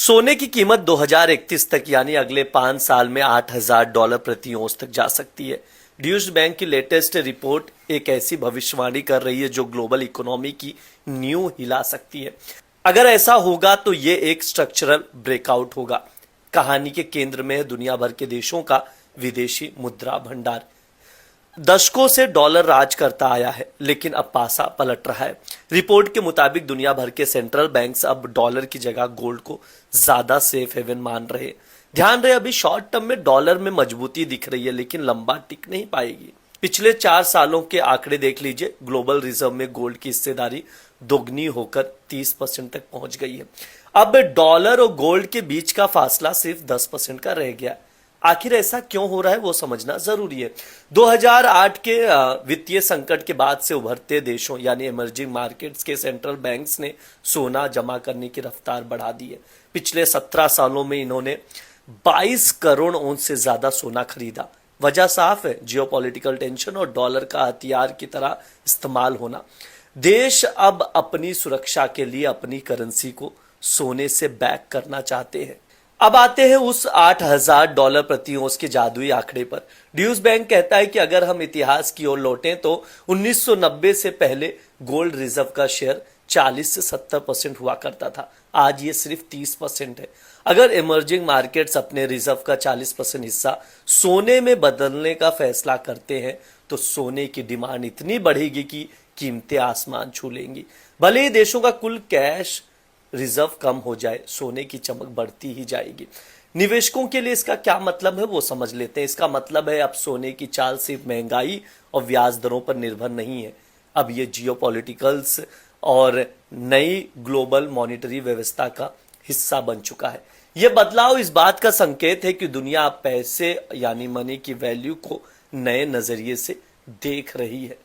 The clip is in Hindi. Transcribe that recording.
सोने की कीमत 2031 तक यानी अगले 5 साल में $8,000 प्रति औंस तक जा सकती है। ड्यूश बैंक की लेटेस्ट रिपोर्ट एक ऐसी भविष्यवाणी कर रही है जो ग्लोबल इकोनॉमी की नींव हिला सकती है। अगर ऐसा होगा तो ये एक स्ट्रक्चरल ब्रेकआउट होगा। कहानी के केंद्र में है दुनिया भर के देशों का विदेशी मुद्रा भंडार। दशकों से डॉलर राज करता आया है, लेकिन अब पासा पलट रहा है। रिपोर्ट के मुताबिक दुनिया भर के सेंट्रल बैंक्स अब डॉलर की जगह गोल्ड को ज्यादा सेफ हेवन मान रहे। ध्यान रहे, अभी शॉर्ट टर्म में डॉलर में मजबूती दिख रही है, लेकिन लंबा टिक नहीं पाएगी। पिछले 4 सालों के आंकड़े देख लीजिए। ग्लोबल रिजर्व में गोल्ड की हिस्सेदारी दोगुनी होकर 30% तक पहुंच गई है। अब डॉलर और गोल्ड के बीच का फासला सिर्फ 10% का रह गया। आखिर ऐसा क्यों हो रहा है वो समझना जरूरी है। 2008 के वित्तीय संकट के बाद से उभरते देशों यानी इमर्जिंग मार्केट्स के सेंट्रल बैंक्स ने सोना जमा करने की रफ्तार बढ़ा दी है। पिछले 17 सालों में इन्होंने 22 करोड़ औंस से ज्यादा सोना खरीदा। वजह साफ है, जियोपॉलिटिकल टेंशन और डॉलर का हथियार की तरह इस्तेमाल होना। देश अब अपनी सुरक्षा के लिए अपनी करेंसी को सोने से बैक करना चाहते हैं। अब आते हैं उस $8,000 प्रति औंस के जादुई आंकड़े पर। ड्यूश बैंक कहता है कि अगर हम इतिहास की ओर लौटें तो 1990 से पहले गोल्ड रिजर्व का शेयर 40 से 70% हुआ करता था। आज ये सिर्फ 30% है। अगर इमर्जिंग मार्केट्स अपने रिजर्व का 40% हिस्सा सोने में बदलने का फैसला करते हैं तो सोने की डिमांड इतनी बढ़ेगी कि कीमतें आसमान छू लेंगी। भले ही देशों का कुल कैश रिजर्व कम हो जाए, सोने की चमक बढ़ती ही जाएगी। निवेशकों के लिए इसका क्या मतलब है वो समझ लेते हैं। इसका मतलब है अब सोने की चाल सिर्फ महंगाई और ब्याज दरों पर निर्भर नहीं है। अब ये जियोपॉलिटिकल्स और नई ग्लोबल मॉनिटरी व्यवस्था का हिस्सा बन चुका है। यह बदलाव इस बात का संकेत है कि दुनिया अब पैसे यानी मनी की वैल्यू को नए नजरिए से देख रही है।